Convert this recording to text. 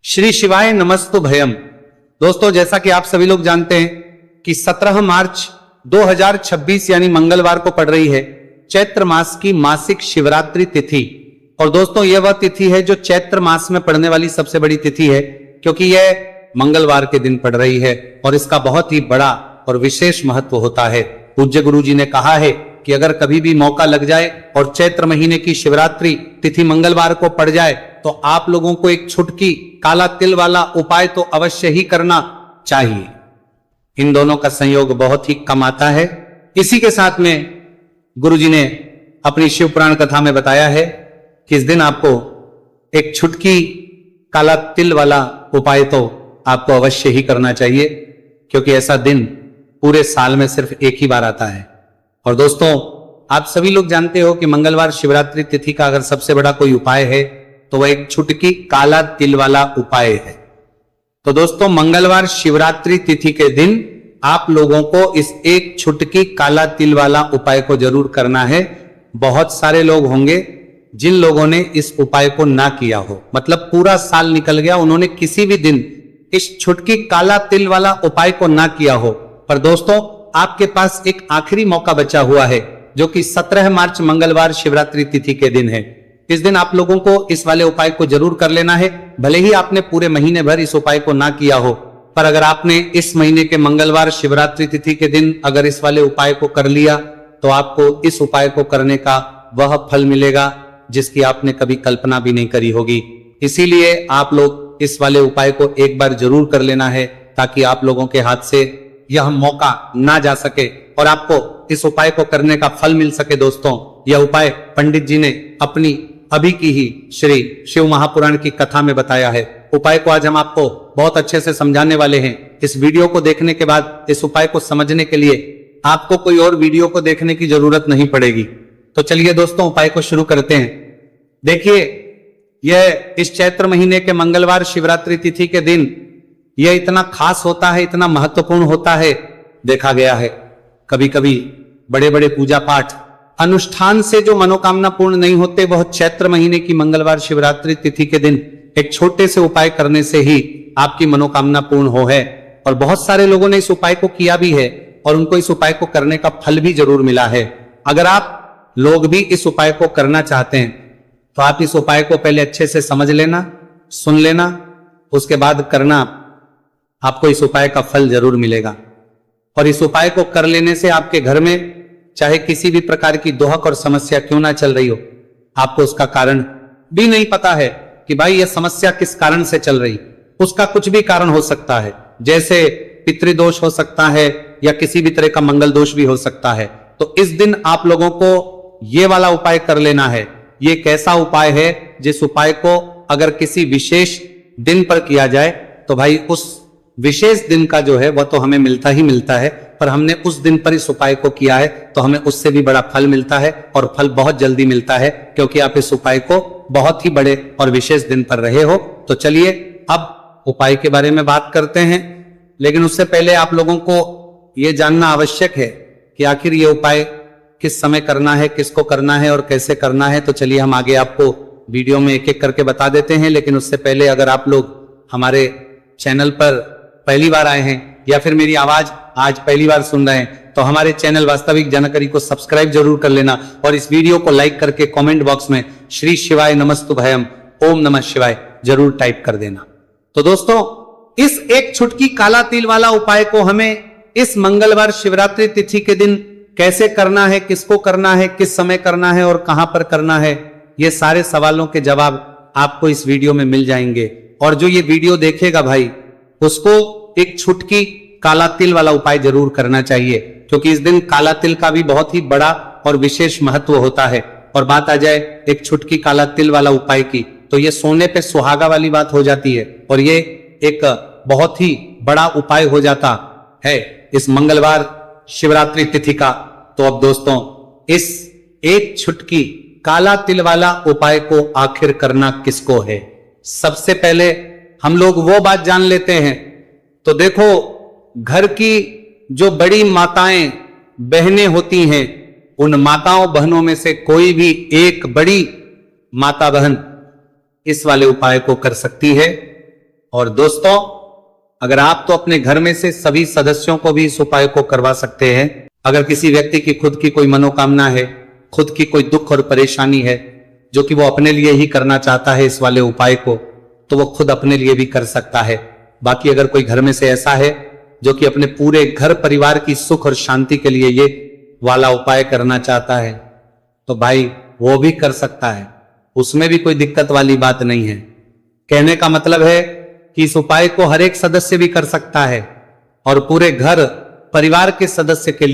श्री शिवाय नमस्तु भयम। दोस्तों, जैसा कि आप सभी लोग जानते हैं कि 17 मार्च 2026 यानी मंगलवार को पड़ रही है चैत्र मास की मासिक शिवरात्रि तिथि। और दोस्तों, यह वह तिथि है जो चैत्र मास में पड़ने वाली सबसे बड़ी तिथि है, क्योंकि यह मंगलवार के दिन पड़ रही है और इसका बहुत ही बड़ा और विशेष महत्व होता है। पूज्य गुरु जी ने कहा है कि अगर कभी भी मौका लग जाए और चैत्र महीने की शिवरात्रि तिथि मंगलवार को पड़ जाए तो आप लोगों को एक छुटकी काला तिल वाला उपाय तो अवश्य ही करना चाहिए। इन दोनों का संयोग बहुत ही कम आता है। इसी के साथ में गुरुजी ने अपनी शिव पुराण कथा में बताया है कि इस दिन आपको एक छुटकी काला तिल वाला उपाय तो आपको अवश्य ही करना चाहिए, क्योंकि ऐसा दिन पूरे साल में सिर्फ एक ही बार आता है। और दोस्तों, आप सभी लोग जानते हो कि मंगलवार शिवरात्रि तिथि का अगर सबसे बड़ा कोई उपाय है तो वह एक छुटकी काला तिल वाला उपाय है। तो दोस्तों, मंगलवार शिवरात्रि तिथि के दिन आप लोगों को इस एक छुटकी काला तिल वाला उपाय को जरूर करना है। बहुत सारे लोग होंगे जिन लोगों ने इस उपाय को ना किया हो, मतलब पूरा साल निकल गया, उन्होंने किसी भी दिन इस छुटकी काला तिल वाला उपाय को ना किया हो। पर दोस्तों, आपके पास एक आखिरी मौका बचा हुआ है, जो कि 17 मार्च मंगलवार शिवरात्रि तिथि के दिन है। इस दिन आप लोगों को इस वाले उपाय को जरूर कर लेना है। भले ही आपने पूरे महीने भर इस उपाय को ना किया हो, पर अगर आपने इस महीने के मंगलवार शिवरात्रि तिथि के दिन अगर इस वाले उपाय को कर लिया तो आपको इस उपाय को करने का वह फल मिलेगा जिसकी आपने कभी कल्पना भी नहीं करी होगी। इसीलिए आप लोग इस वाले उपाय को एक बार जरूर कर लेना है, ताकि आप लोगों के हाथ से यह मौका ना जा सके और आपको इस उपाय को करने का फल मिल सके। दोस्तों, यह उपाय पंडित जी ने अपनी अभी की ही श्री शिव महापुराण की कथा में बताया है। उपाय को आज हम आपको बहुत अच्छे से समझाने वाले हैं। इस वीडियो को देखने के बाद इस उपाय को समझने के लिए आपको कोई और वीडियो को देखने की जरूरत नहीं पड़ेगी। तो चलिए दोस्तों, उपाय को शुरू करते हैं। देखिए, यह इस चैत्र महीने के मंगलवार शिवरात्रि तिथि के दिन यह इतना खास होता है, इतना महत्वपूर्ण होता है। देखा गया है कभी कभी बड़े बड़े पूजा पाठ अनुष्ठान से जो मनोकामना पूर्ण नहीं होते, वह चैत्र महीने की मंगलवार शिवरात्रि तिथि के दिन एक छोटे से उपाय करने से ही आपकी मनोकामना पूर्ण हो है। और बहुत सारे लोगों ने इस उपाय को किया भी है और उनको इस उपाय को करने का फल भी जरूर मिला है। अगर आप लोग भी इस उपाय को करना चाहते हैं तो आप इस उपाय को पहले अच्छे से समझ लेना, सुन लेना, उसके बाद करना। आपको इस उपाय का फल जरूर मिलेगा। और इस उपाय को कर लेने से आपके घर में चाहे किसी भी प्रकार की दोहक और समस्या क्यों ना चल रही हो, आपको उसका कारण भी नहीं पता है कि भाई यह समस्या किस कारण से चल रही, उसका कुछ भी कारण हो सकता है। जैसे पितृदोष हो सकता है या किसी भी तरह का मंगल दोष भी हो सकता है। तो इस दिन आप लोगों को ये वाला उपाय कर लेना है। ये एक ऐसा उपाय है जिस उपाय को अगर किसी विशेष दिन पर किया जाए तो भाई उस विशेष दिन का जो है वह तो हमें मिलता ही मिलता है, पर हमने उस दिन पर इस उपाय को किया है तो हमें उससे भी बड़ा फल मिलता है, और फल बहुत जल्दी मिलता है, क्योंकि आप इस उपाय को बहुत ही बड़े और विशेष दिन पर रहे हो। तो चलिए अब उपाय के बारे में बात करते हैं, लेकिन उससे पहले आप लोगों को यह जानना आवश्यक है कि आखिर ये उपाय किस समय करना है, किसको करना है और कैसे करना है। तो चलिए हम आगे आपको वीडियो में एक एक करके बता देते हैं। लेकिन उससे पहले अगर आप लोग हमारे चैनल पर पहली बार आए हैं या फिर मेरी आवाज आज पहली बार सुन रहे हैं तो हमारे चैनल वास्तविक जानकारी को सब्सक्राइब जरूर कर लेना और इस वीडियो को लाइक करके कमेंट बॉक्स में श्री शिवाय नमस्तु भयम ओम नमः शिवाय जरूर टाइप कर देना। तो दोस्तों, इस एक छुटकी काला तिल वाला उपाय को हमें इस मंगलवार शिवरात्रि तिथि के दिन कैसे करना है, किसको करना है, किस समय करना है और कहां पर करना है, ये सारे सवालों के जवाब आपको इस वीडियो में मिल जाएंगे। और जो ये वीडियो देखेगा भाई, उसको एक छुटकी काला तिल वाला उपाय जरूर करना चाहिए, क्योंकि इस दिन काला तिल का भी बहुत ही बड़ा और विशेष महत्व होता है। और बात आ जाए एक छुटकी काला तिल वाला उपाय की, तो ये सोने पे सुहागा वाली बात हो जाती है और ये एक बहुत ही बड़ा उपाय हो जाता है इस मंगलवार शिवरात्रि तिथि का। तो अब दोस्तों, इस एक छुटकी काला तिल वाला उपाय को आखिर करना किसको है, सबसे पहले हम लोग वो बात जान लेते हैं। तो देखो, घर की जो बड़ी माताएं बहनें होती हैं, उन माताओं बहनों में से कोई भी एक बड़ी माता बहन इस वाले उपाय को कर सकती है। और दोस्तों, अगर आप तो अपने घर में से सभी सदस्यों को भी इस उपाय को करवा सकते हैं। अगर किसी व्यक्ति की खुद की कोई मनोकामना है, खुद की कोई दुख और परेशानी है जो कि वो अपने लिए ही करना चाहता है इस वाले उपाय को, तो वो खुद अपने लिए भी कर सकता है। बाकी अगर कोई घर में से ऐसा है जो कि अपने पूरे घर परिवार की सुख और शांति के लिए ये वाला उपाय करना चाहता है, तो भाई वो भी कर सकता है, उसमें भी कोई दिक्कत वाली बात नहीं है। कहने का मतलब है कि इस उपाय को हर एक सदस्य भी कर सकता है और पूरे घर परिवार के सदस्य के लिए